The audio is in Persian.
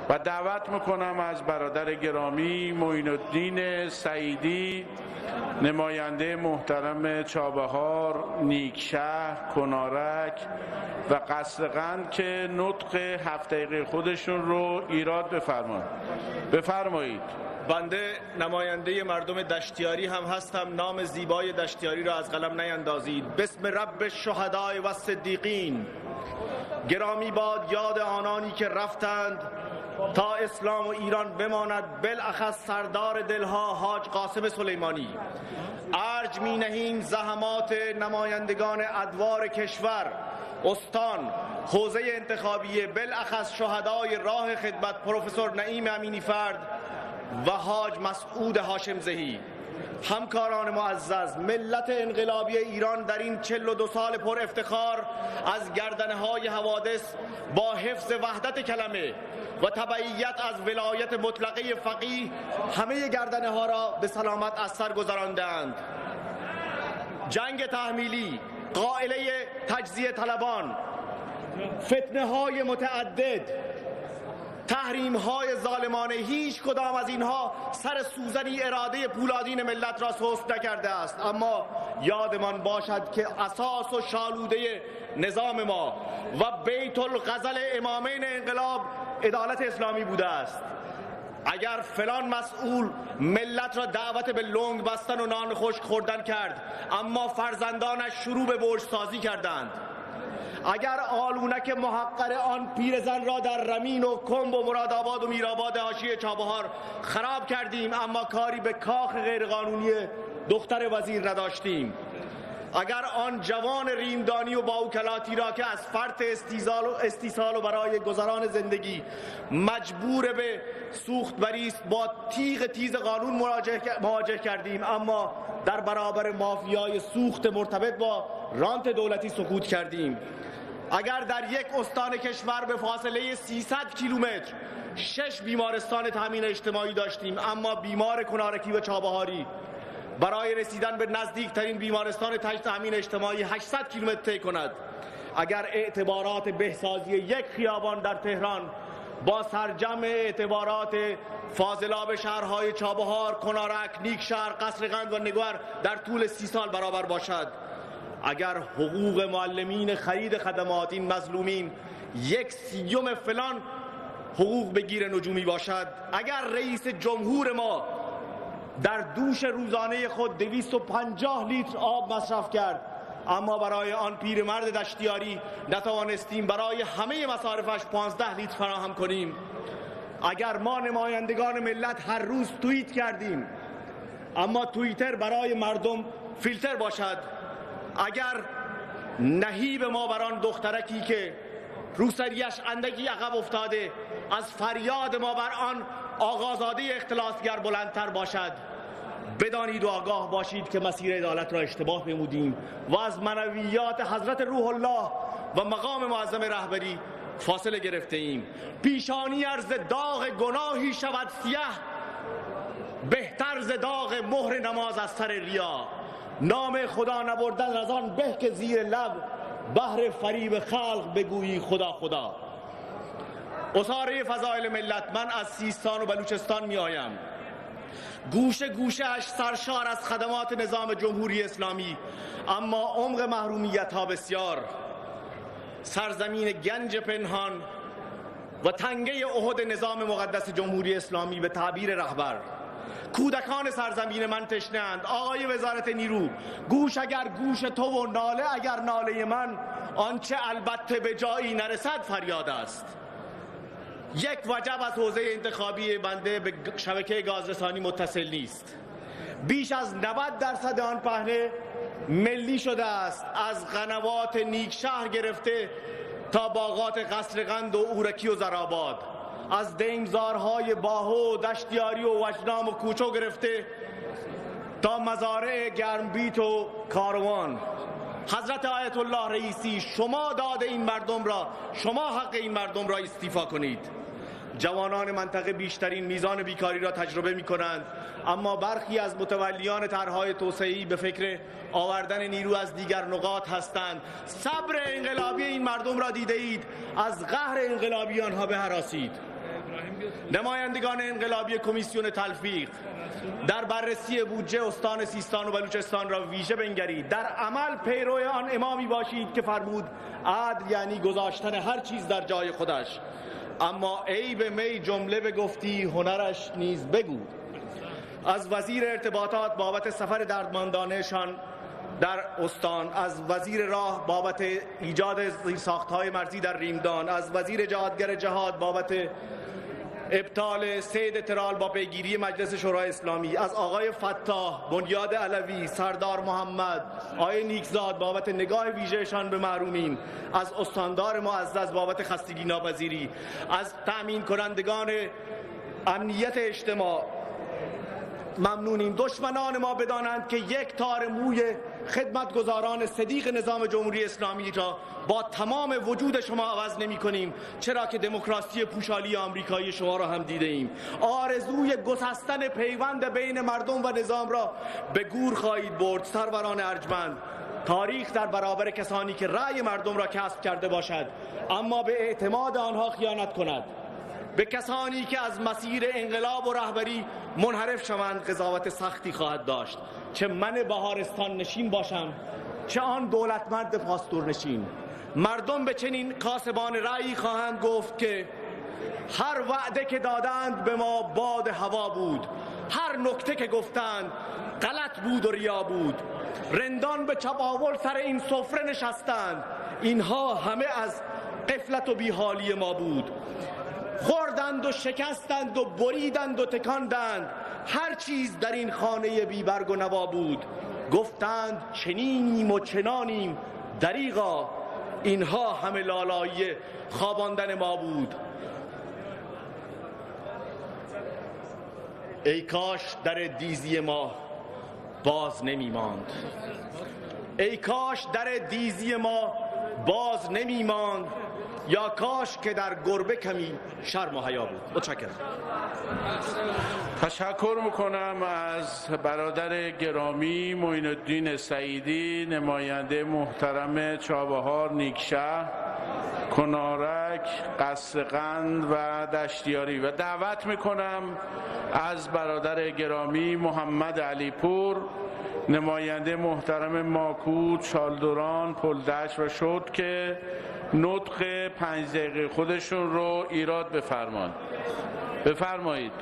و دعوت میکنم از برادر گرامی معین الدین سعیدی، نماینده محترم چابهار، نیکشهر، کنارک و قصرقند که نطق 7 دقیقه خودشون رو ایراد بفرمایید. بنده نماینده مردم دشتیاری هم هستم. نام زیبای دشتیاری را از قلم نیندازید. بسم رب الشهداء و الصدیقین. گرامی باد یاد آنانی که رفتند تا اسلام و ایران بماند، بالاخص سردار دلها حاج قاسم سلیمانی. ارج می نهیم زحمات نمایندگان ادوار کشور، استان، حوزه انتخابیه، بالاخص شهدای راه خدمت پروفسور نعیم امینی فرد و حاج مسعود هاشم زهی. همکاران معزز، ملت انقلابی ایران در این 42 سال پر افتخار از گردنه‌های حوادث با حفظ وحدت کلمه و تبعیت از ولایت مطلقه فقیه همه گردنه‌ها را به سلامت از سر گذراندند. جنگ تحمیلی، قائله تجزیه طلبان، فتنه‌های متعدد، تحریم‌های ظالمانه، هیچ کدام از اینها سر سوزنی اراده پولادین ملت را سست نکرده است. اما یادمان باشد که اساس و شالوده نظام ما و بیت الغزل امامین انقلاب عدالت اسلامی بوده است. اگر فلان مسئول ملت را دعوت به لنگ بستن و نان خشک خوردن کرد، اما فرزندانش شروع به برج سازی کردند، اگر آلونک محقر آن پیرزن را در رمین و کمب و مرادآباد و میرآباد حاشیه چابهار خراب کردیم، اما کاری به کاخ غیرقانونی دختر وزیر نداشتیم، اگر آن جوان ریمدانی و باوکلاتی را که از فرط استیصال و برای گذران زندگی مجبور به سوخت بریست با تیغ تیز قانون مواجه کردیم، اما در برابر مافیای سوخت مرتبط با رانت دولتی سکوت کردیم، اگر در یک استان کشور به فاصله 300 کیلومتر 6 بیمارستان تامین اجتماعی داشتیم، اما بیمار کنارکی و چابهاری برای رسیدن به نزدیکترین بیمارستان تامین اجتماعی 800 کیلومتر طی کند، اگر اعتبارات بهسازی یک خیابان در تهران با سرجم اعتبارات فاضلاب شهرهای چابهار، کنارک، نیکشهر، قصرقند و نگوهر در طول 30 سال برابر باشد، اگر حقوق معلمین خرید خدمات این مظلومین 1/30 فلان حقوق بگیر نجومی باشد، اگر رئیس جمهور ما در دوش روزانه خود 250 لیتر آب مصرف کرد، اما برای آن پیرمرد دشتیاری نتوانستیم برای همه مصارفش 15 لیتر فراهم کنیم، اگر ما نمایندگان ملت هر روز توییت کردیم اما توییتر برای مردم فیلتر باشد، اگر نهیب ما بر آن دخترکی که روسریش اندکی عقب افتاده از فریاد ما بر آن آقازاده اختلاسگر بلندتر باشد، بدانید و آگاه باشید که مسیر عدالت را اشتباه نمودیم و از معنویات حضرت روح الله و مقام معظم رهبری فاصله گرفته ایم. پیشانی ارز داغ گناهی شود سیاه، بهتر ز داغ مهر نماز از سر ریا. نام خدا نبردن از آن به که زیر لب بهر فریب خلق بگویی خدا خدا. اساره فضائل ملت، من از سیستان و بلوچستان می آیم. گوشه گوشه‌اش سرشار از خدمات نظام جمهوری اسلامی، اما عمق محرومیت ها بسیار. سرزمین گنج پنهان و تنگه احد نظام مقدس جمهوری اسلامی به تعبیر رهبر. کودکان سرزمین من تشنه‌اند. آقای وزارت نیرو، گوش اگر گوش تو و ناله اگر ناله من، آنچه البته به جایی نرسد فریاد است. یک وجب از حوزه انتخابی بنده به شبکه گازرسانی متصل نیست. بیش از 90% آن پهنه ملی شده است، از قنوات نیکشهر گرفته تا باغات قصرقند و اورکی و زرآباد، از دیمزارهای باهو، دشتیاری و وجنام و کوچو گرفته تا مزارع گرمبیت و کاروان. حضرت آیت الله رئیسی، شما داد این مردم را، شما حق این مردم را استیفا کنید. جوانان منطقه بیشترین میزان بیکاری را تجربه می کنند، اما برخی از متولیان طرحهای توسعه‌ای به فکر آوردن نیرو از دیگر نقاط هستند. صبر انقلابی این مردم را دیده اید، از قهر انقلابی آنها بهراسید. نمایندگان انقلابی کمیسیون تلفیق، در بررسی بودجه استان سیستان و بلوچستان را ویژه بنگرید. در عمل پیرو آن امامی باشید که فرمود عدل یعنی گذاشتن هر چیز در جای خودش. اما عیب می جمله بگفتی هنرش نیز بگو. از وزیر ارتباطات بابت سفر دردمندانهشان در استان، از وزیر راه بابت ایجاد زیرساخت‌های مرزی در ریمدان، از وزیر جهادگر جهاد بابت ابطال صید ترال با پیگیری مجلس شورای اسلامی، از آقای فتاح، بنیاد علوی، سردار محمد، آقای نیکزاد بابت نگاه ویژهشان به محرومین، از استاندار معزز بابت خستگی ناپذیری، از تأمین کنندگان امنیت اجتماع ممنونیم. دشمنان ما بدانند که یک تار موی خدمتگزاران صدیق نظام جمهوری اسلامی را با تمام وجود شما عوض نمی کنیم، چرا که دموکراسی پوشالی آمریکایی شما را هم دیده ایم. آرزوی گسستن پیوند بین مردم و نظام را به گور خواهید برد. سروران ارجمند، تاریخ در برابر کسانی که رأی مردم را کسب کرده باشد اما به اعتماد آنها خیانت کند، به کسانی که از مسیر انقلاب و رهبری منحرف شوند قضاوت سختی خواهد داشت. چه من بهارستان نشین باشم، چه آن دولتمرد پاستور نشین. مردم به چنین کاسبان رأی خواهند گفت که هر وعده که دادند به ما باد هوا بود، هر نکته که گفتند غلط بود و ریا بود. رندان به چپاول سر این سفره نشستند، اینها همه از غفلت و بیحالی ما بود. خوردند و شکستند و بریدند و تکاندند، هر چیز در این خانه بیبرگ و نوا بود. گفتند چنینیم و چنانیم، دریغا اینها همه لالایی خواباندن ما بود. ای کاش در دیزی ما باز نمی ماند، ای کاش در دیزی ما باز نمی ماند، یا کاش که در گربه کمی شرم و حیا بود. متشکرم. تشکر میکنم از برادر گرامی معین الدین سعیدی، نماینده محترم چابهار، نیکشهر، کنارک، قصرقند و دشتیاری، و دعوت میکنم از برادر گرامی محمد علیپور، نماینده محترم ماکود، شالدوران، پلدشت و شد که نطق 5 دقیقه خودشون رو ایراد بفرمایید.